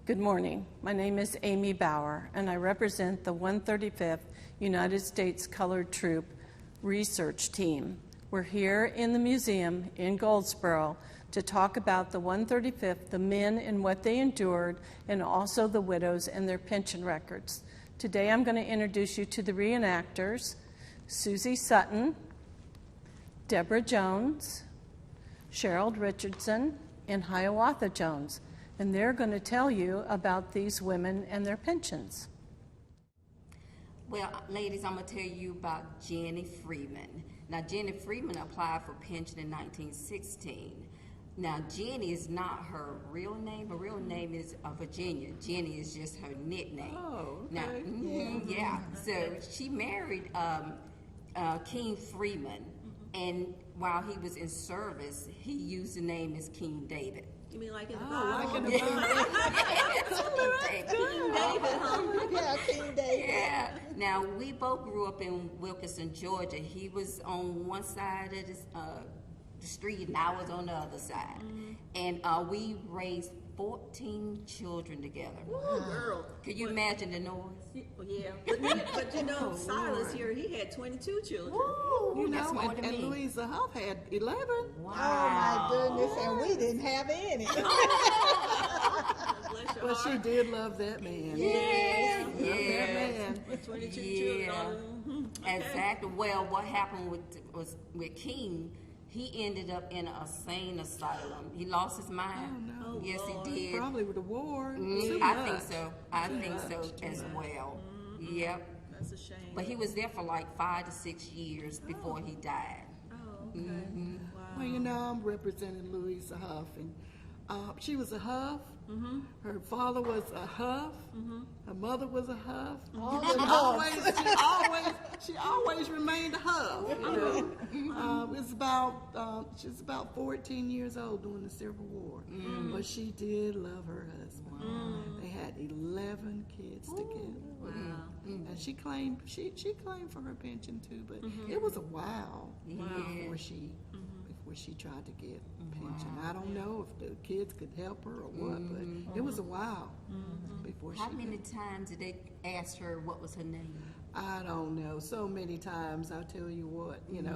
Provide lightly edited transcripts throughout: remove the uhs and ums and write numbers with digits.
Good morning. My name is Amy Bauer, and I represent the 135th United States Colored Troop Research Team. We're here in the museum in Goldsboro to talk about the 135th, the men and what they endured, and also the widows and their pension records. Today I'm going to introduce you to the reenactors, Susie Sutton, Deborah Jones, Cheryl Richardson, and Hiawatha Jones. And they're going to tell you about these women and their pensions. Well, ladies, I'm going to tell you about Jenny Freeman. Now, Jenny Freeman applied for pension in 1916. Now, Jenny is not her real name. Her real name is Virginia. Jenny is just her nickname. Oh, okay. Now, yeah. So she married King Freeman, and while he was in service, he used the name as King David. You mean like in the Like Bible? in the Bible. King David, huh? Yeah, King David. Yeah. Now, we both grew up in Wilkinson, Georgia. He was on one side of the street, and I was on the other side. And we raised 14 children together. Oh, girl. Could you imagine the noise? Yeah. But you know, Silas here, he had 22 children. You That's know, more than and me. Louisa Huff had 11. Wow. Oh my goodness, and we didn't have any. Bless your But she heart. did love that man. Yeah, Love that yeah. man. 22 Yeah. children. Exactly. Well, what happened with King, he ended up in an insane asylum. He lost his mind. Oh, no. Yes, Lord. he did. Probably with the war. Too I much. think so. I Too think so much, too as much. well. Yep. That's a shame. But he was there for like 5 to 6 years before he died. Oh, okay. Wow. Well, you know, I'm representing Louisa Huff, and she was a Huff. Her father was a Huff. Her mother was a Huff. She always remained a Huff. You know? She's about 14 years old during the Civil War, but she did love her husband. They had 11 kids together. Wow. And she claimed for her pension too, but it was a while before she tried to get pension. I don't know if the kids could help her or what, but it was a while before How she. many times did they ask her what was her name? I don't know. So many times, I'll tell you what. You know,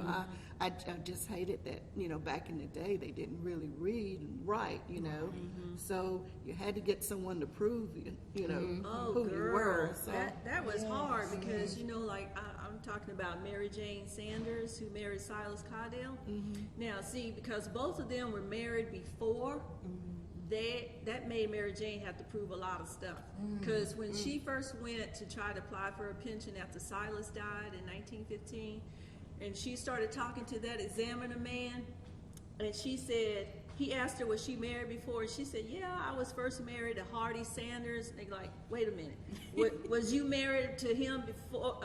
I just hated that. You know, back in the day, they didn't really read and write. You know, so you had to get someone to prove you know Oh, who girl. you were. So That was hard because, you know, like I'm talking about Mary Jane Sanders, who married Silas Caudell. Now, see, because both of them were married before, that made Mary Jane have to prove a lot of stuff. Because when she first went to try to apply for a pension after Silas died in 1915, and she started talking to that examiner man, and she said, he asked her, was she married before? And she said, yeah, I was first married to Hardy Sanders. And they're like, wait a minute. Was you married to him before,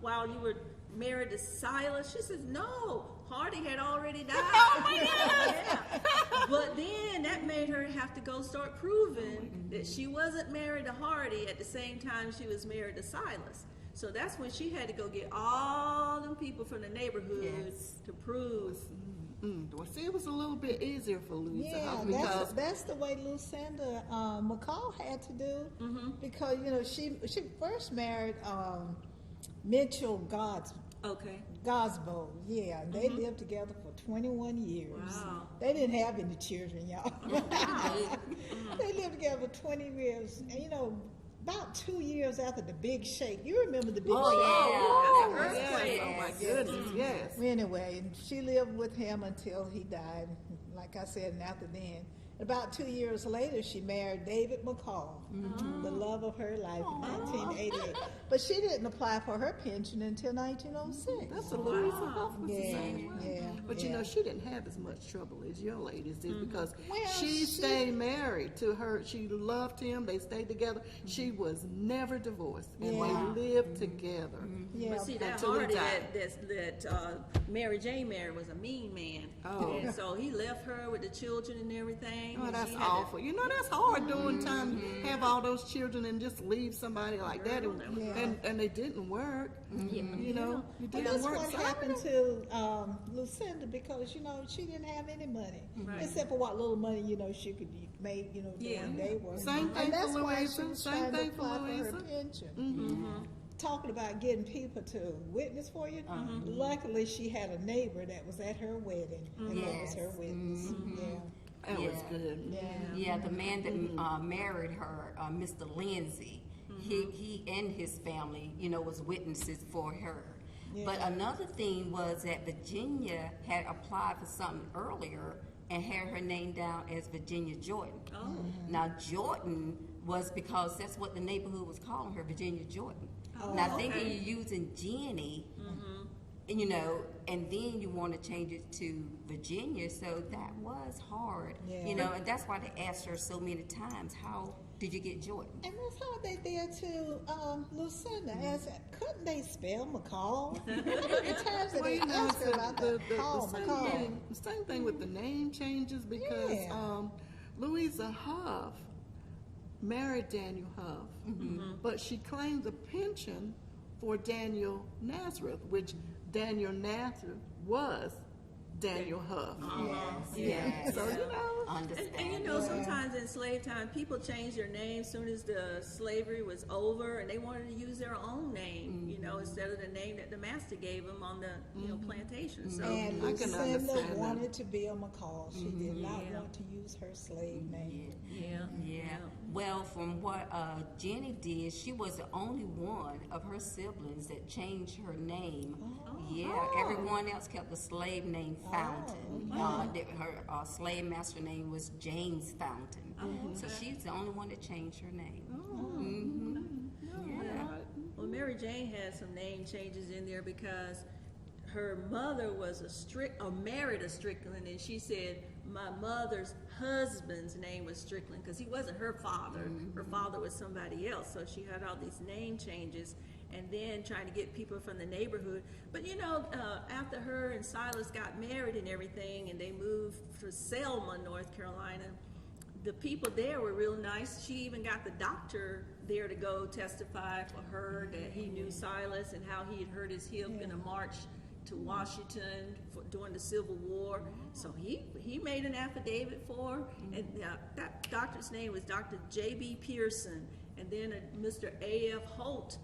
while you were married to Silas? She says, no, Hardy had already died. Oh my God! Yeah. But then that made her have to go start proving that she wasn't married to Hardy at the same time she was married to Silas. So that's when she had to go get all them people from the neighborhood to prove. well, see, it was a little bit easier for Louisa Yeah, Huff because that's the way Lucinda McCall had to do, because you know she first married Mitchell Goldsboro, yeah, and they lived together for 21 years. Wow. They didn't have any children, y'all. They lived together for 20 years, and you know, about 2 years after the big shake. You remember the big shake? Oh, yeah. That's yes, earthquake. oh my goodness, yes. Anyway, and she lived with him until he died, like I said, and after then. About 2 years later, she married David McCall, the love of her life, in 1988. But she didn't apply for her pension until 1906. That's a Louisa Huff was the same way. yeah, But you yeah. know, she didn't have as much trouble as your ladies did because Well, she stayed married to her. She loved him. They stayed together. She was never divorced, and they lived together. Yeah, But see, that Until he Hardy died. that Mary Jane married was a mean man. Oh. And so he left her with the children and everything. name. Oh, and that's she had to- awful. You know, that's hard doing time to have all those children and just leave somebody like that, Girl, that was and they didn't work. You know, it And didn't that's work. what So I happened don't- to Lucinda, because, she didn't have any money. Right. Except for what little money, she could make, Yeah. doing day work. Same thing And that's for why Louisa. she was Same trying to thing for apply for her Louisa. pension. Talking about getting people to witness for you. Luckily, she had a neighbor that was at her wedding, and that was her witness. Yeah. That was Yeah. good. Yeah, the man that married her, Mr. Lindsay, he and his family, was witnesses for her. But Yeah. another thing was that Virginia had applied for something earlier and had her name down as Virginia Jordan. Oh. Now, Jordan was because that's what the neighborhood was calling her, Virginia Jordan. Oh, now, thinking okay. you're using Jenny, and, and then you want to change it to Virginia, so that was hard, Yeah. and that's why they asked her so many times, how did you get Jordan? And that's how they did to Lucinda. Asked, couldn't they spell McCall? How many times did Well, they ask her about that? Call McCall. the same thing with the name changes, because Yeah. Louisa Huff married Daniel Huff, but she claimed a pension for Daniel Nazareth, which Daniel Nazareth was Daniel Huff. Yes. So, Understand. And sometimes in slave time, people changed their name as soon as the slavery was over, and they wanted to use their own name, instead of the name that the master gave them on the, plantation. So, And I can Lucinda understand that. wanted to be a McCall. She did not want to use her slave name. Yeah. Well, from what Jenny did, she was the only one of her siblings that changed her name. Yeah, everyone else kept the slave name Fountain. Her slave master name was James Fountain. So she's the only one that changed her name. Yeah. Well, Mary Jane had some name changes in there because her mother was married a Strickland, and she said my mother's husband's name was Strickland because he wasn't her father. Her father was somebody else. So she had all these name changes, and then trying to get people from the neighborhood. But after her and Silas got married and everything, and they moved to Selma, North Carolina, the people there were real nice. She even got the doctor there to go testify for her that he knew Silas and how he had hurt his hip in a march to Washington during the Civil War. So he made an affidavit for her, and that doctor's name was Dr. J.B. Pearson, and then Mr. A.F. Holt,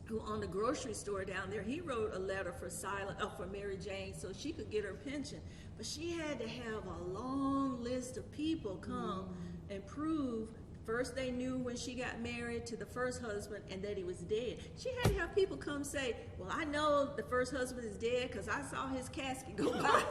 who owned a grocery store down there. He wrote a letter for Mary Jane so she could get her pension, but she had to have a long list of people come and prove. First, they knew when she got married to the first husband and that he was dead. She had to have people come say, well, I know the first husband is dead because I saw his casket go by.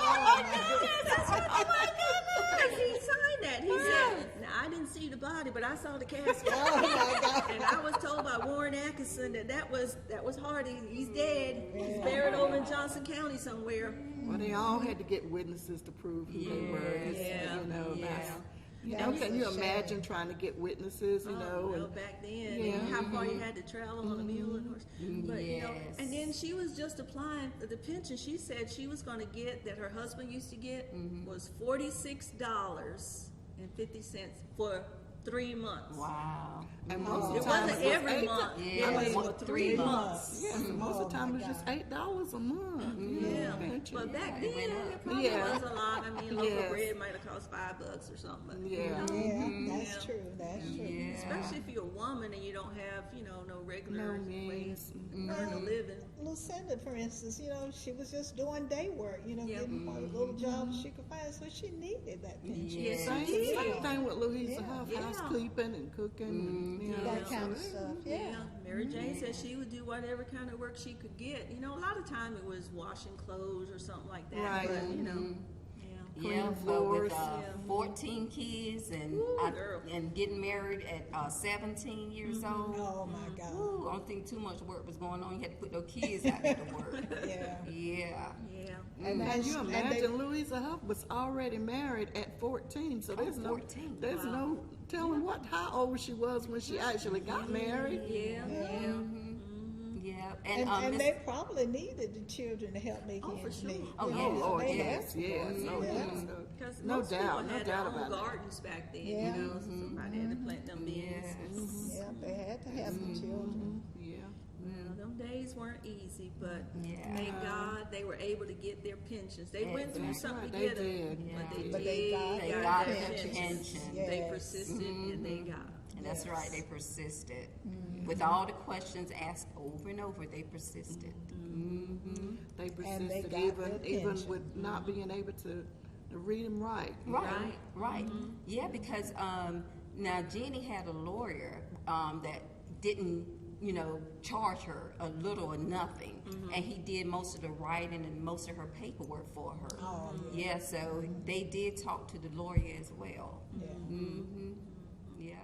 Oh my goodness! He signed that. He said, now I didn't see the body, but I saw the casket. And I was told by Warren Atkinson that was Hardy. He's dead. He's buried over in Johnson County somewhere. Well, they all had to get witnesses to prove who they were. Can you imagine trying to get witnesses, Well, back then, and how far you had to travel on a mule and horse. But, and then she was just applying for the pension. She said she was going to get, that her husband used to get, was $46.50 for 3 months. Wow. And most of It the time wasn't was every $8. month. Yeah, It was for for 3 3 months. Yeah, most of the time it was just $8 a month. Yeah, pension. but back It then, went up. it probably was a lot. I mean, loaf of bread might have cost $5 or something. But, Yeah. That's true. That's true. Yeah. especially if you're a woman and you don't have, no regular No ways means. to earn a living. Lucinda, for instance, she was just doing day work, getting what little jobs she could find, so she needed that pension. Yes, Same thing with Louisa Huff, Yeah. housekeeping and cooking. And, That kind of stuff. Yeah. Mary Jane said she would do whatever kind of work she could get. A lot of time it was washing clothes or something like that. Right. But, Yeah, Clean but with floors. 14 kids and girl. and getting married at 17 years old. Oh my God. Ooh, I don't think too much work was going on. You had to put those kids out to work. Yeah. Yeah. Yeah. And Can you and imagine? Louisa Huff was already married at 14, so there's 14. there's no telling how old she was when she actually got married. Yeah. Yeah. Yeah, And Miss- they probably needed the children to help make ends for sure. meet. Oh, You yeah. know, Oh, Lord, they yes, asked for yes. it. Oh, Yeah. yes. Because No most doubt, people no had doubt their own about that. gardens back then, Yeah. you know, so somebody had to plant them beans. Yeah, they had to have the children. Yeah. Well, them days weren't easy, but Yeah. thank God they were able to get their pensions. They went through Exactly. something to They get them, did. but they They got They their got their their pensions. pensions. They Yes. persisted and they got them. And that's right, they persisted. With all the questions asked over and over, they persisted. They they persisted got even their even pension. with not being able to read and write. Right. Yeah, because now Jenny had a lawyer that didn't, charge her a little or nothing, and he did most of the writing and most of her paperwork for her. Oh, Yeah, so they did talk to the lawyer as well. Yeah. Yeah.